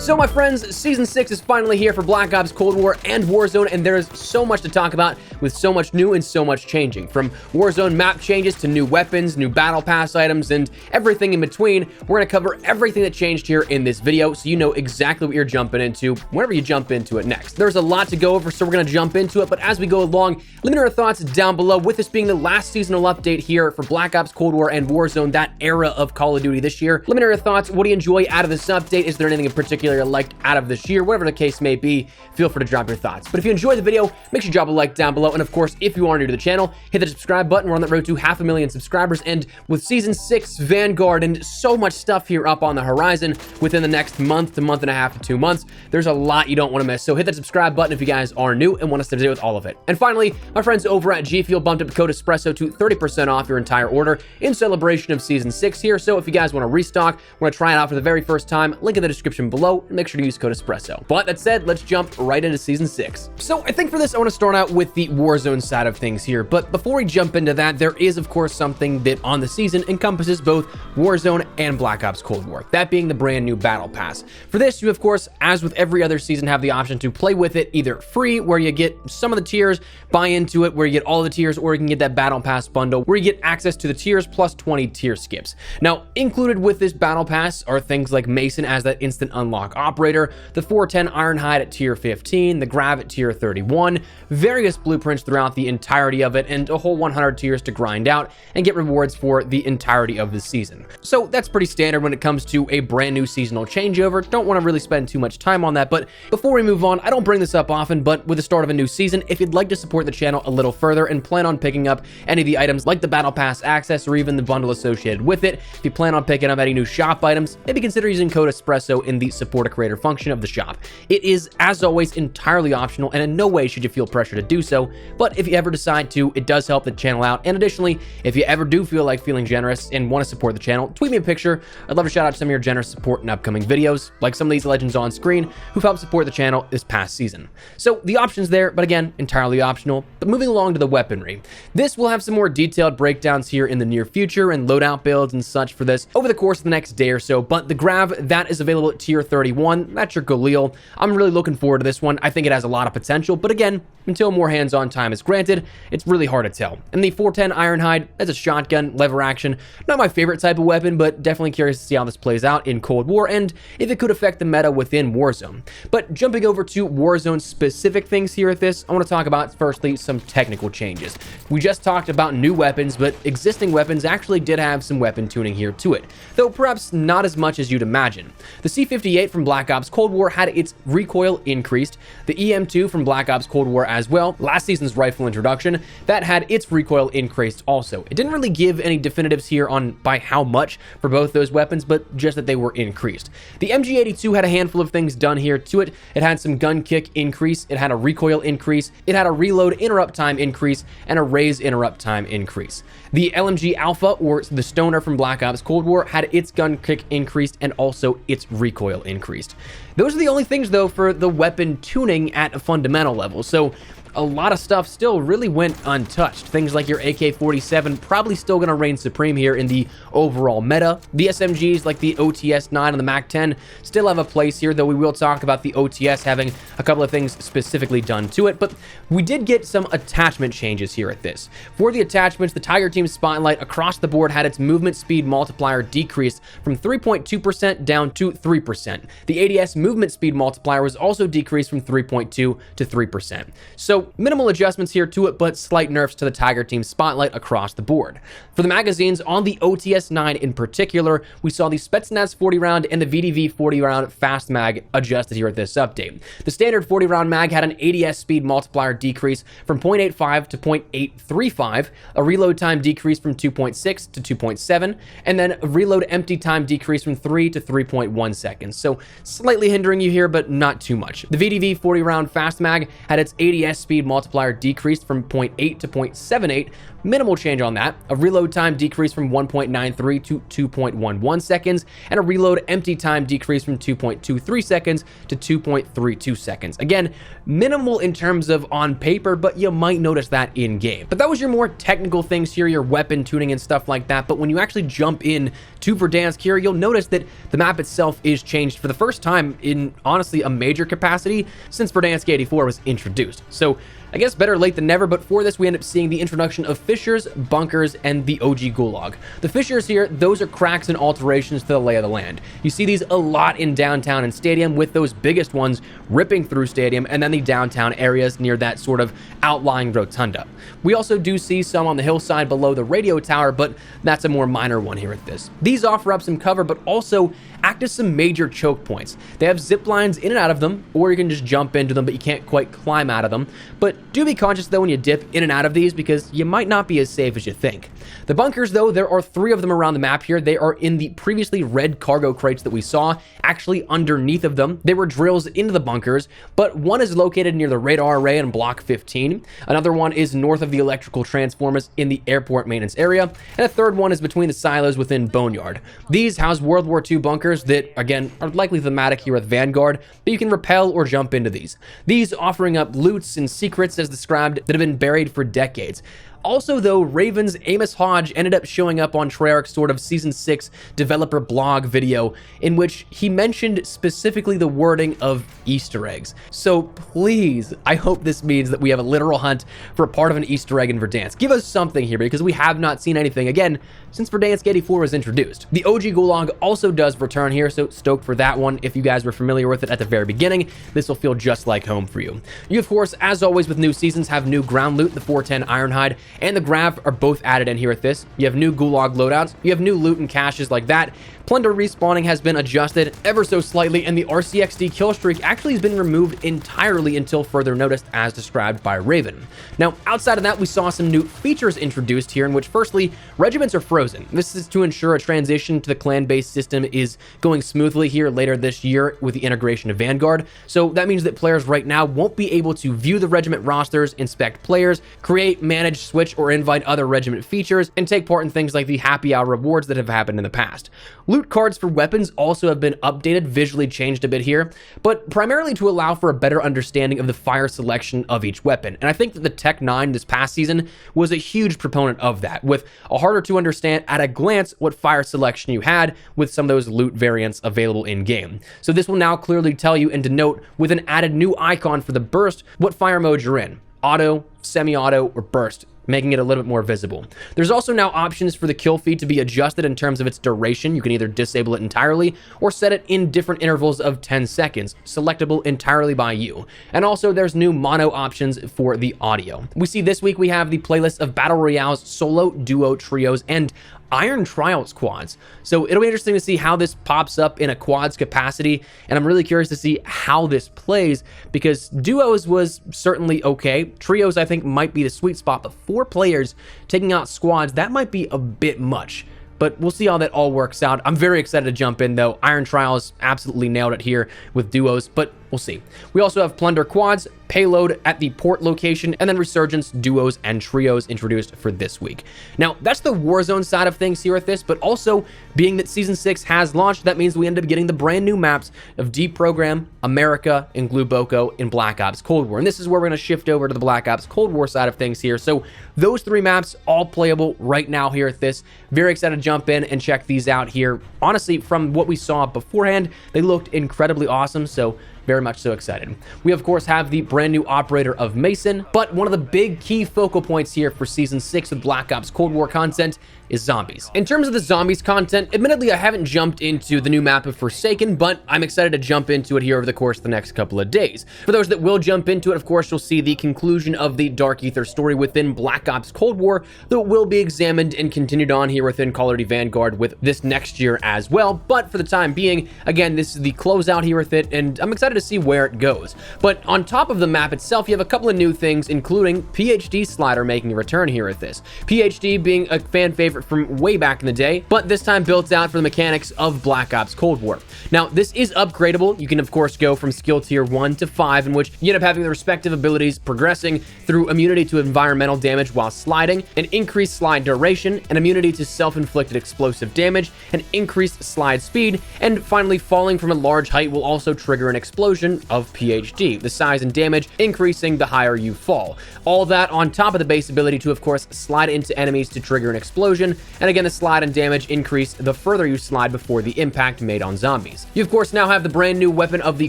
So my friends, Season 6 is finally here for Black Ops Cold War and Warzone, and there is so much to talk about with so much new and so much changing. From Warzone map changes to new weapons, new battle pass items, and everything in between. We're going to cover everything that changed here in this video so you know exactly what you're jumping into whenever you jump into it next. There's a lot to go over, so we're going to jump into it, but as we go along, let me know your thoughts down below. With this being the last seasonal update here for Black Ops Cold War and Warzone, that era of Call of Duty this year, let me know your thoughts. What do you enjoy out of this update? Is there anything in particular you liked out of this year? Whatever the case may be, feel free to drop your thoughts. But if you enjoyed the video, make sure you drop a like down below, and of course, if you are new to the channel, hit the subscribe button. We're on that road to 500,000 subscribers, and with Season 6, Vanguard, and so much stuff here up on the horizon within the next month to month and a half to 2 months, there's a lot you don't want to miss. So hit that subscribe button if you guys are new and want us to deal with all of it. And finally, my friends over at G Fuel bumped up the code Espresso to 30% off your entire order in celebration of Season 6 here. So if you guys want to restock, want to try it out for the very first time, link in the description below, and make sure to use code Espresso. But that said, let's jump right into Season 6. So I think for this, I want to start out with the Warzone side of things here. But before we jump into that, there is of course something that on the season encompasses both Warzone and Black Ops Cold War, that being the brand new Battle Pass. For this, you of course, as with every other season, have the option to play with it either free, where you get some of the tiers, buy into it, where you get all the tiers, or you can get that Battle Pass bundle, where you get access to the tiers plus 20 tier skips. Now, included with this Battle Pass are things like Mason as that instant unlock operator, the 410 Ironhide at tier 15, the Grav at tier 31, various blueprints throughout the entirety of it, and a whole 100 tiers to grind out and get rewards for the entirety of the season. So that's pretty standard when it comes to a brand new seasonal changeover. Don't want to really spend too much time on that, but before we move on, I don't bring this up often, but with the start of a new season, if you'd like to support the channel a little further and plan on picking up any of the items like the Battle Pass access or even the bundle associated with it, if you plan on picking up any new shop items, maybe consider using code Espresso in the support a creator function of the shop. It is, as always, entirely optional, and in no way should you feel pressure to do so, but if you ever decide to, it does help the channel out. And additionally, if you ever do feel like feeling generous and want to support the channel, tweet me a picture. I'd love to shout out some of your generous support in upcoming videos, like some of these legends on screen who've helped support the channel this past season. So the options there, but again, entirely optional. But moving along to the weaponry. This will have some more detailed breakdowns here in the near future and loadout builds and such for this over the course of the next day or so, but the Grav, that is available at tier 31. That's your Galil. I'm really looking forward to this one. I think it has a lot of potential, but again, until more hands-on time is granted, it's really hard to tell. And the 410 Ironhide, that's a shotgun, lever action. Not my favorite type of weapon, but definitely curious to see how this plays out in Cold War and if it could affect the meta within Warzone. But jumping over to Warzone specific things here at this, I want to talk about firstly some technical changes. We just talked about new weapons, but existing weapons actually did have some weapon tuning here to it, though perhaps not as much as you'd imagine. The C58 from Black Ops Cold War had its recoil increased, the EM2 from Black Ops Cold War as well, last season's rifle introduction, that had its recoil increased also. It didn't really give any definitives here on by how much for both those weapons, but just that they were increased. The MG82 had a handful of things done here to it. It had some gun kick increase, it had a recoil increase, it had a reload interrupt time increase, and a raise interrupt time increase. The LMG Alpha, or the Stoner from Black Ops Cold War, had its gun kick increased and also its recoil increased. Those are the only things though for the weapon tuning at a fundamental level, so a lot of stuff still really went untouched. Things like your AK-47 probably still going to reign supreme here in the overall meta. The SMGs like the OTS-9 and the MAC-10 still have a place here, though we will talk about the OTS having a couple of things specifically done to it, but we did get some attachment changes here at this. For the attachments, the Tiger Team Spotlight across the board had its movement speed multiplier decreased from 3.2% down to 3%. The ADS movement speed multiplier was also decreased from 3.2 to 3%. So minimal adjustments here to it, but slight nerfs to the Tiger Team Spotlight across the board. For the magazines, on the OTS-9 in particular, we saw the Spetsnaz 40 round and the VDV 40 round fast mag adjusted here at this update. The standard 40 round mag had an ADS speed multiplier decrease from 0.85 to 0.835, a reload time decrease from 2.6 to 2.7, and then a reload empty time decrease from 3 to 3.1 seconds. So slightly hindering you here, but not too much. The VDV 40 round fast mag had its ADS speed multiplier decreased from 0.8 to 0.78, minimal change on that. A reload time decreased from 1.93 to 2.11 seconds, and a reload empty time decreased from 2.23 seconds to 2.32 seconds. Again, minimal in terms of on paper, but you might notice that in game. But that was your more technical things here, your weapon tuning and stuff like that. But when you actually jump in to Verdansk here, you'll notice that the map itself is changed for the first time in honestly a major capacity since Verdansk 84 was introduced. So I guess better late than never, but for this we end up seeing the introduction of fissures, bunkers, and the OG gulag. The fissures here, those are cracks and alterations to the lay of the land. You see these a lot in downtown and stadium, with those biggest ones ripping through stadium and then the downtown areas near that sort of outlying rotunda. We also do see some on the hillside below the radio tower, but that's a more minor one here at this. These offer up some cover, but also act as some major choke points. They have zip lines in and out of them, or you can just jump into them, but you can't quite climb out of them. But do be conscious though when you dip in and out of these, because you might not be as safe as you think. The bunkers though, there are 3 of them around the map here. They are in the previously red cargo crates that we saw. Actually underneath of them, there were drills into the bunkers, but one is located near the radar array in block 15. Another one is north of the electrical transformers in the airport maintenance area, and a third one is between the silos within Boneyard. These house World War II bunkers that, again, are likely thematic here with Vanguard, but you can rappel or jump into these. These offering up loots and secrets as described that have been buried for decades. Also, though, Raven's Amos Hodge ended up showing up on Treyarch's sort of Season 6 developer blog video, in which he mentioned specifically the wording of Easter eggs. So please, I hope this means that we have a literal hunt for a part of an Easter egg in Verdansk. Give us something here, because we have not seen anything, again, since Verdansk 84 was introduced. The OG Gulag also does return here, so stoked for that one. If you guys were familiar with it at the very beginning, this will feel just like home for you. You, of course, as always with new seasons, have new ground loot. The 410 Ironhide and the Grav are both added in here at this. You have new Gulag loadouts. You have new loot and caches like that. Plunder respawning has been adjusted ever so slightly, and the RCXD kill streak actually has been removed entirely until further notice, as described by Raven. Now, outside of that, we saw some new features introduced here, in which firstly, regiments are frozen. This is to ensure a transition to the clan-based system is going smoothly here later this year with the integration of Vanguard. So that means that players right now won't be able to view the regiment rosters, inspect players, create, manage, switch, or invite other regiment features, and take part in things like the happy hour rewards that have happened in the past. Loot cards for weapons also have been updated, visually changed a bit here, but primarily to allow for a better understanding of the fire selection of each weapon. And I think that the Tech 9 this past season was a huge proponent of that, with a harder to understand at a glance what fire selection you had with some of those loot variants available in game. So this will now clearly tell you and denote with an added new icon for the burst what fire mode you're in: auto, semi-auto, or burst, making it a little bit more visible. There's also now options for the kill feed to be adjusted in terms of its duration. You can either disable it entirely or set it in different intervals of 10 seconds, selectable entirely by you. And also there's new mono options for the audio. We see this week we have the playlist of Battle Royales, solo, duo, trios, and Iron Trials quads. So it'll be interesting to see how this pops up in a quads capacity, and I'm really curious to see how this plays, because duos was certainly okay. Trios I think might be the sweet spot, but 4 players taking out squads, that might be a bit much. But we'll see how that all works out. I'm very excited to jump in though. Iron Trials absolutely nailed it here with duos, but we'll see. We also have Plunder quads, payload at the port location, and then Resurgence, duos, and trios introduced for this week. Now, that's the Warzone side of things here at this, but also being that Season 6 has launched, that means we end up getting the brand new maps of Deprogram, America, and Gluboko in Black Ops Cold War. And this is where we're going to shift over to the Black Ops Cold War side of things here. So those 3 maps all playable right now here at this. Very excited to jump in and check these out here. Honestly, from what we saw beforehand, they looked incredibly awesome, so very much so excited. We, of course, have the brand new operator of Mason, but one of the big key focal points here for Season 6 with Black Ops Cold War content is zombies. In terms of the zombies content, admittedly, I haven't jumped into the new map of Forsaken, but I'm excited to jump into it here over the course of the next couple of days. For those that will jump into it, of course, you'll see the conclusion of the Dark Ether story within Black Ops Cold War that will be examined and continued on here within Call of Duty Vanguard with this next year as well. But for the time being, again, this is the closeout here with it, and I'm excited excited to see where it goes. But on top of the map itself, you have a couple of new things, including PhD slider making a return here at this. PhD being a fan favorite from way back in the day, but this time built out for the mechanics of Black Ops Cold War. Now, this is upgradable. You can, of course, go from skill tier 1 to 5, in which you end up having the respective abilities progressing through immunity to environmental damage while sliding, an increased slide duration, an immunity to self-inflicted explosive damage, an increased slide speed, and finally, falling from a large height will also trigger an explosion of PhD, the size and damage increasing the higher you fall. All that on top of the base ability to, of course, slide into enemies to trigger an explosion, and again, the slide and damage increase the further you slide before the impact made on zombies. You, of course, now have the brand new weapon of the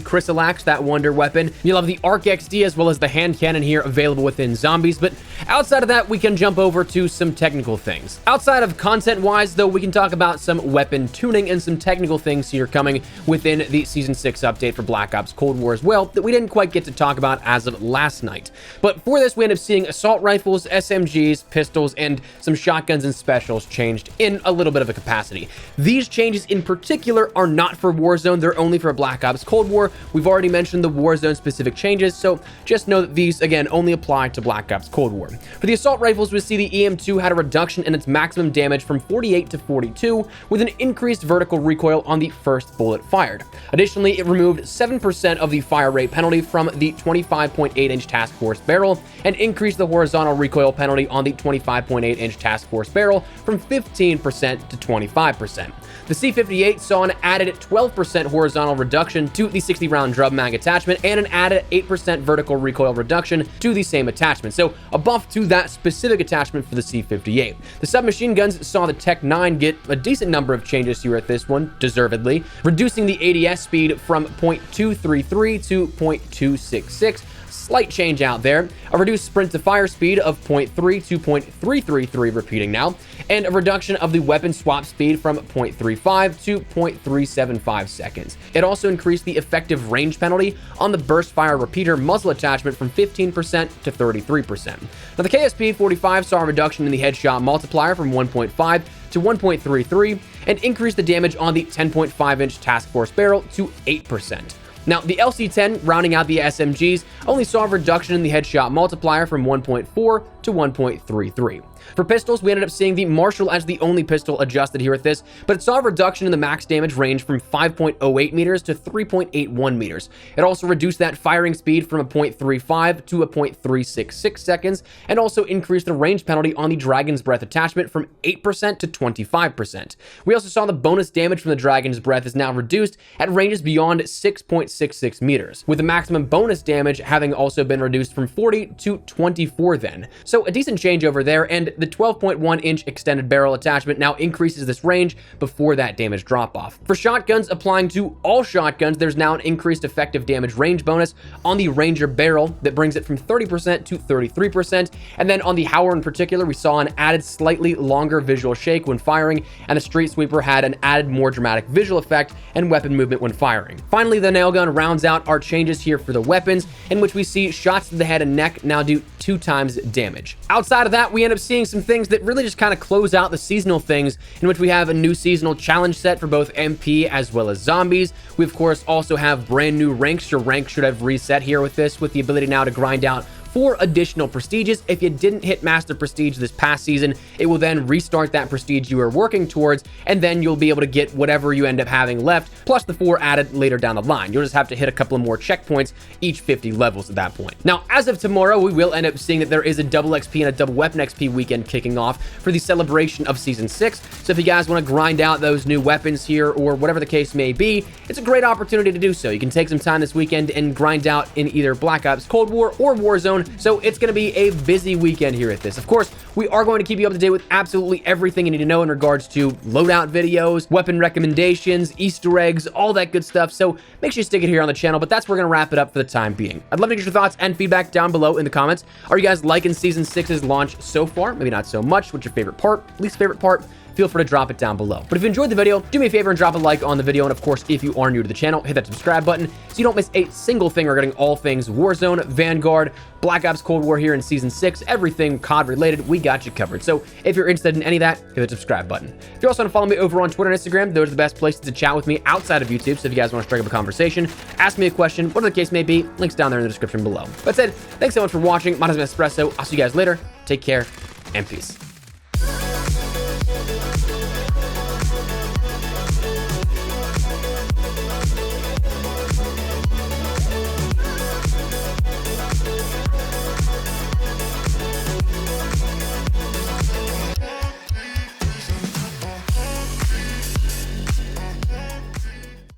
Chrysalax, that wonder weapon. You'll have the Arc XD as well as the hand cannon here available within zombies, but outside of that, we can jump over to some technical things. Outside of content-wise, though, we can talk about some weapon tuning and some technical things here coming within the Season 6 update for Black Ops Cold War as well that we didn't quite get to talk about as of last night. But for this, we end up seeing assault rifles, SMGs, pistols, and some shotguns and specials changed in a little bit of a capacity. These changes in particular are not for Warzone, they're only for Black Ops Cold War. We've already mentioned the Warzone specific changes, so just know that these, again, only apply to Black Ops Cold War. For the assault rifles, we see the EM2 had a reduction in its maximum damage from 48 to 42, with an increased vertical recoil on the first bullet fired. Additionally, it removed 7% of the fire rate penalty from the 25.8-inch task force barrel and increased the horizontal recoil penalty on the 25.8-inch task force barrel from 15% to 25%. The C58 saw an added 12% horizontal reduction to the 60-round drum mag attachment and an added 8% vertical recoil reduction to the same attachment. So a buff to that specific attachment for the C58. The submachine guns saw the Tech 9 get a decent number of changes here at this one, deservedly, reducing the ADS speed from 0.233 to 0.266. Slight change out there, a reduced sprint to fire speed of 0.3 to 0.333, repeating now, and a reduction of the weapon swap speed from 0.35 to 0.375 seconds. It also increased the effective range penalty on the burst fire repeater muzzle attachment from 15% to 33%. Now, the KSP-45 saw a reduction in the headshot multiplier from 1.5 to 1.33 and increased the damage on the 10.5-inch task force barrel to 8%. Now, the LC-10, rounding out the SMGs, only saw a reduction in the headshot multiplier from 1.4 to 1.33. For pistols, we ended up seeing the Marshall as the only pistol adjusted here at this, but it saw a reduction in the max damage range from 5.08 meters to 3.81 meters. It also reduced that firing speed from a 0.35 to a 0.366 seconds, and also increased the range penalty on the Dragon's Breath attachment from 8% to 25%. We also saw the bonus damage from the Dragon's Breath is now reduced at ranges beyond 6.66 meters, with the maximum bonus damage having also been reduced from 40 to 24 then. So a decent change over there, and the 12.1-inch extended barrel attachment now increases this range before that damage drop-off. For shotguns, applying to all shotguns, there's now an increased effective damage range bonus on the Ranger barrel that brings it from 30% to 33%, and then on the Howler in particular, we saw an added slightly longer visual shake when firing, and the Street Sweeper had an added more dramatic visual effect and weapon movement when firing. Finally, the nail gun rounds out our changes here for the weapons, in which we see shots to the head and neck now do 2 times damage. Outside of that, we end up seeing some things that really just kind of close out the seasonal things, in which we have a new seasonal challenge set for both MP as well as zombies. We, of course, also have brand new ranks. Your rank should have reset here with this, with the ability now to grind out 4 additional prestiges. If you didn't hit Master Prestige this past season, it will then restart that prestige you are working towards, and then you'll be able to get whatever you end up having left, plus the 4 added later down the line. You'll just have to hit a couple of more checkpoints each 50 levels at that point. Now, as of tomorrow, we will end up seeing that there is a double XP and a double weapon XP weekend kicking off for the celebration of Season 6. So if you guys want to grind out those new weapons here, or whatever the case may be, it's a great opportunity to do so. You can take some time this weekend and grind out in either Black Ops Cold War or Warzone. So it's going to be a busy weekend here at this. Of course, we are going to keep you up to date with absolutely everything you need to know in regards to loadout videos, weapon recommendations, Easter eggs, all that good stuff. So make sure you stick it here on the channel, but that's where we're going to wrap it up for the time being. I'd love to get your thoughts and feedback down below in the comments. Are you guys liking Season 6's launch so far? Maybe not so much. What's your favorite part? Least favorite part? feel free to drop it down below. But if you enjoyed the video, do me a favor and drop a like on the video. And of course, if you are new to the channel, hit that subscribe button so you don't miss a single thing regarding all things Warzone, Vanguard, Black Ops Cold War here in Season 6, everything COD related, we got you covered. So if you're interested in any of that, hit the subscribe button. If you also want to follow me over on Twitter and Instagram, those are the best places to chat with me outside of YouTube. So if you guys want to strike up a conversation, ask me a question, whatever the case may be, links down there in the description below. That said, thanks so much for watching. My name is Espresso. I'll see you guys later. Take care and peace.